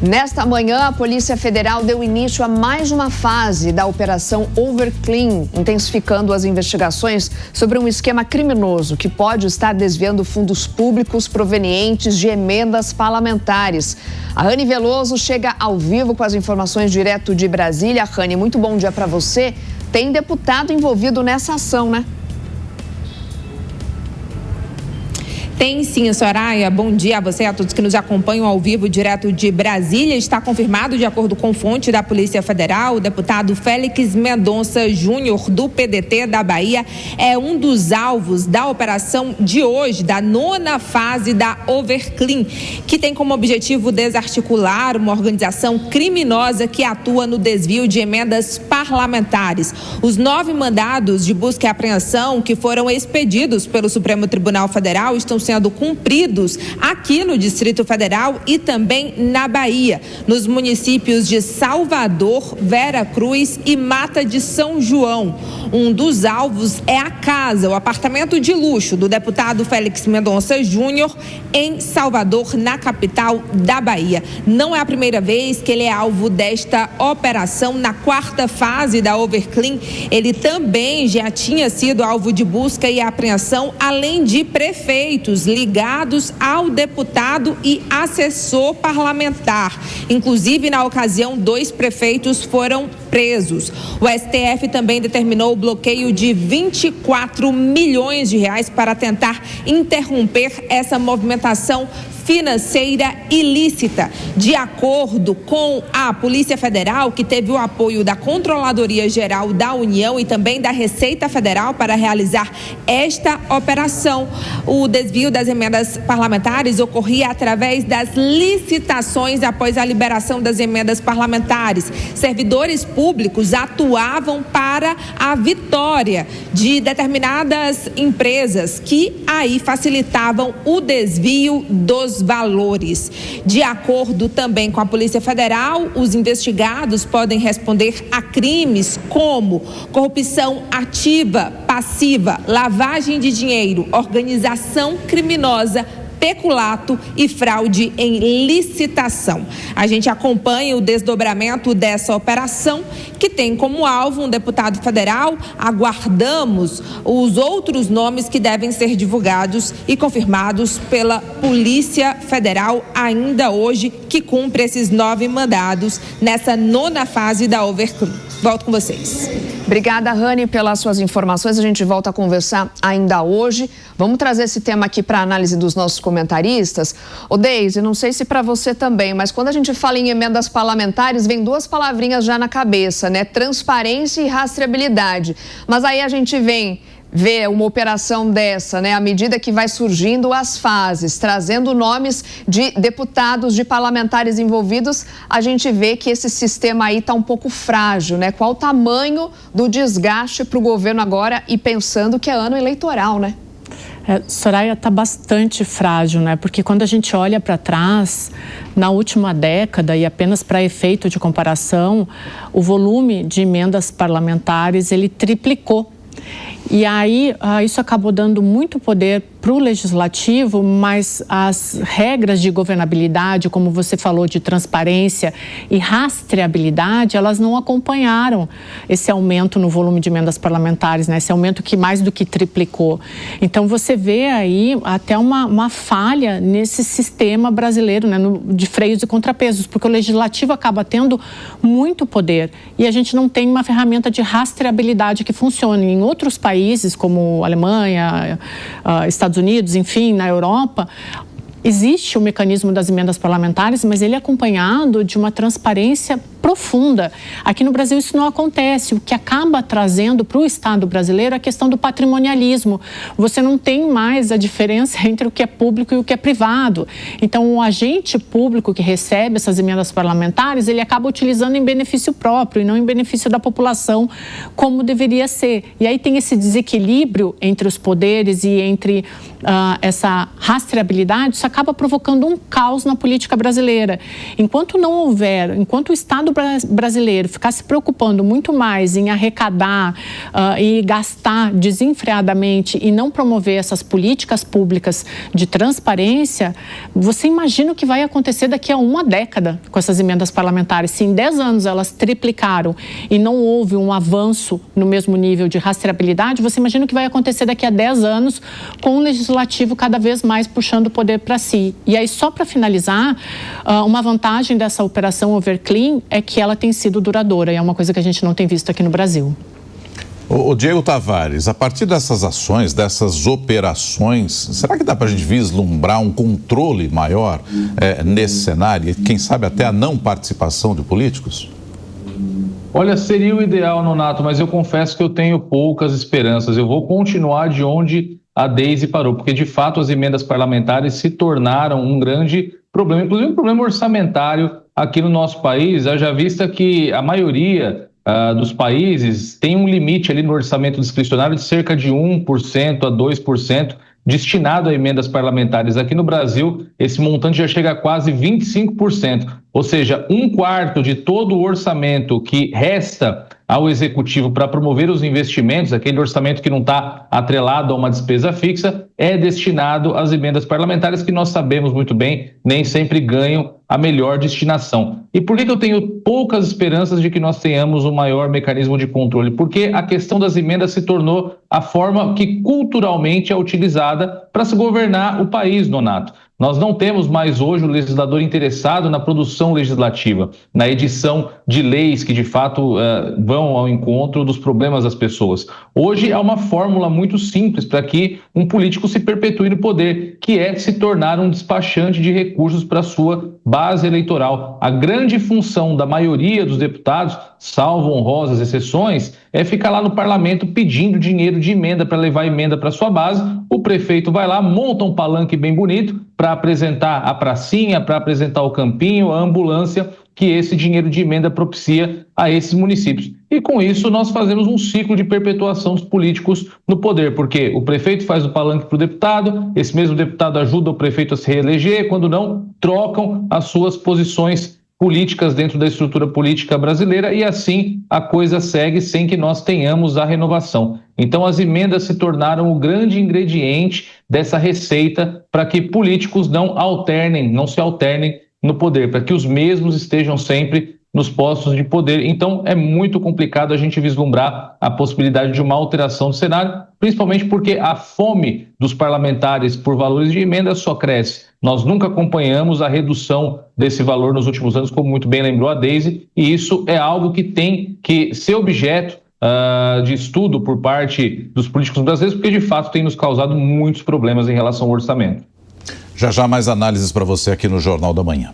Nesta manhã, a Polícia Federal deu início a mais uma fase da Operação Overclean, intensificando as investigações sobre um esquema criminoso que pode estar desviando fundos públicos provenientes de emendas parlamentares. A Rani Veloso chega ao vivo com as informações direto de Brasília. Rani, muito bom dia para você. Tem deputado envolvido nessa ação, né? Tem sim, Soraya. Bom dia a você e a todos que nos acompanham ao vivo direto de Brasília. Está confirmado, de acordo com fonte da Polícia Federal, o deputado Félix Mendonça Júnior, do PDT da Bahia, é um dos alvos da operação de hoje, da 9ª fase da Overclean, que tem como objetivo desarticular uma organização criminosa que atua no desvio de emendas parlamentares. Os 9 mandados de busca e apreensão que foram expedidos pelo Supremo Tribunal Federal estão sendo cumpridos aqui no Distrito Federal e também na Bahia, nos municípios de Salvador, Vera Cruz e Mata de São João. Um dos alvos é a casa, o apartamento de luxo do deputado Félix Mendonça Júnior, em Salvador, na capital da Bahia. Não é a primeira vez que ele é alvo desta operação. Na 4ª fase da Overclean, ele também já tinha sido alvo de busca e apreensão, além de prefeitos ligados ao deputado e assessor parlamentar. Inclusive, na ocasião, 2 prefeitos foram presos. O STF também determinou o bloqueio de 24 milhões de reais para tentar interromper essa movimentação financeira ilícita. De acordo com a Polícia Federal, que teve o apoio da Controladoria Geral da União e também da Receita Federal para realizar esta operação, o desvio das emendas parlamentares ocorria através das licitações após a liberação das emendas parlamentares. Servidores públicos atuavam para a vitória de determinadas empresas que aí facilitavam o desvio dos valores. De acordo também com a Polícia Federal, os investigados podem responder a crimes como corrupção ativa, passiva, lavagem de dinheiro, organização criminosa, peculato e fraude em licitação. A gente acompanha o desdobramento dessa operação, que tem como alvo um deputado federal. Aguardamos os outros nomes que devem ser divulgados e confirmados pela Polícia Federal ainda hoje, que cumpre esses 9 mandados nessa 9ª fase da Overclean. Volto com vocês. Obrigada, Rani, pelas suas informações. A gente volta a conversar ainda hoje. Vamos trazer esse tema aqui para análise dos nossos comentaristas. Ô, Deise, não sei se para você também, mas quando a gente fala em emendas parlamentares, vem 2 palavrinhas já na cabeça, né? Transparência e rastreabilidade. Mas aí a gente vê uma operação dessa, né? À medida que vai surgindo as fases, trazendo nomes de deputados, de parlamentares envolvidos, a gente vê que esse sistema aí está um pouco frágil, né? Qual o tamanho do desgaste para o governo agora e pensando que é ano eleitoral, né? Soraya, está bastante frágil, né? Porque quando a gente olha para trás, na última década, e apenas para efeito de comparação, o volume de emendas parlamentares, ele triplicou. E aí, isso acabou dando muito poder para o legislativo, mas as regras de governabilidade, como você falou, de transparência e rastreabilidade, elas não acompanharam esse aumento no volume de emendas parlamentares, né? Esse aumento que mais do que triplicou. Então, você vê aí até uma falha nesse sistema brasileiro, né? De freios e contrapesos, porque o legislativo acaba tendo muito poder e a gente não tem uma ferramenta de rastreabilidade que funcione. Em outros países, como Alemanha, Estados Unidos, enfim, na Europa, existe o mecanismo das emendas parlamentares, mas ele é acompanhado de uma transparência profunda. Aqui no Brasil isso não acontece, o que acaba trazendo para o Estado brasileiro a questão do patrimonialismo. Você não tem mais a diferença entre o que é público e o que é privado. Então, o agente público que recebe essas emendas parlamentares, ele acaba utilizando em benefício próprio e não em benefício da população, como deveria ser. E aí tem esse desequilíbrio entre os poderes e entre essa rastreabilidade, isso acaba provocando um caos na política brasileira. Enquanto não houver, enquanto o Estado brasileiro ficar se preocupando muito mais em arrecadar e gastar desenfreadamente e não promover essas políticas públicas de transparência, você imagina o que vai acontecer daqui a uma década com essas emendas parlamentares. Se em 10 anos elas triplicaram e não houve um avanço no mesmo nível de rastreabilidade, você imagina o que vai acontecer daqui a 10 anos com o legislativo cada vez mais puxando o poder para si. E aí, só para finalizar, uma vantagem dessa operação Overclean é que ela tem sido duradoura e é uma coisa que a gente não tem visto aqui no Brasil. O Diego Tavares, a partir dessas ações, dessas operações, será que dá para a gente vislumbrar um controle maior nesse cenário e, quem sabe, até a não participação de políticos? Olha, seria o ideal, Nonato, mas eu confesso que eu tenho poucas esperanças. Eu vou continuar de onde a Deise parou, porque, de fato, as emendas parlamentares se tornaram um grande problema, inclusive um problema orçamentário aqui no nosso país, haja vista que a maioria dos países tem um limite ali no orçamento discricionário de cerca de 1% a 2% destinado a emendas parlamentares. Aqui no Brasil, esse montante já chega a quase 25%, ou seja, 1/4 de todo o orçamento que resta ao Executivo para promover os investimentos, aquele orçamento que não está atrelado a uma despesa fixa, é destinado às emendas parlamentares, que nós sabemos muito bem, nem sempre ganham a melhor destinação. E por que eu tenho poucas esperanças de que nós tenhamos um maior mecanismo de controle? Porque a questão das emendas se tornou a forma que culturalmente é utilizada para se governar o país, Nonato. Nós não temos mais hoje o legislador interessado na produção legislativa, na edição de leis que, de fato, vão ao encontro dos problemas das pessoas. Hoje há uma fórmula muito simples para que um político se perpetue no poder, que é se tornar um despachante de recursos para sua base eleitoral. A grande função da maioria dos deputados, salvo honrosas exceções, é ficar lá no parlamento pedindo dinheiro de emenda para levar emenda para sua base. O prefeito vai lá, monta um palanque bem bonito para apresentar a pracinha, para apresentar o campinho, a ambulância que esse dinheiro de emenda propicia a esses municípios. E com isso nós fazemos um ciclo de perpetuação dos políticos no poder, porque o prefeito faz o palanque para o deputado, esse mesmo deputado ajuda o prefeito a se reeleger, quando não, trocam as suas posições políticas dentro da estrutura política brasileira e assim a coisa segue sem que nós tenhamos a renovação. Então as emendas se tornaram o grande ingrediente dessa receita para que políticos não se alternem no poder, para que os mesmos estejam sempre nos postos de poder. Então é muito complicado a gente vislumbrar a possibilidade de uma alteração do cenário, principalmente porque a fome dos parlamentares por valores de emenda só cresce. Nós nunca acompanhamos a redução desse valor nos últimos anos, como muito bem lembrou a Deise, e isso é algo que tem que ser objeto de estudo por parte dos políticos brasileiros, porque de fato tem nos causado muitos problemas em relação ao orçamento. Já mais análises para você aqui no Jornal da Manhã.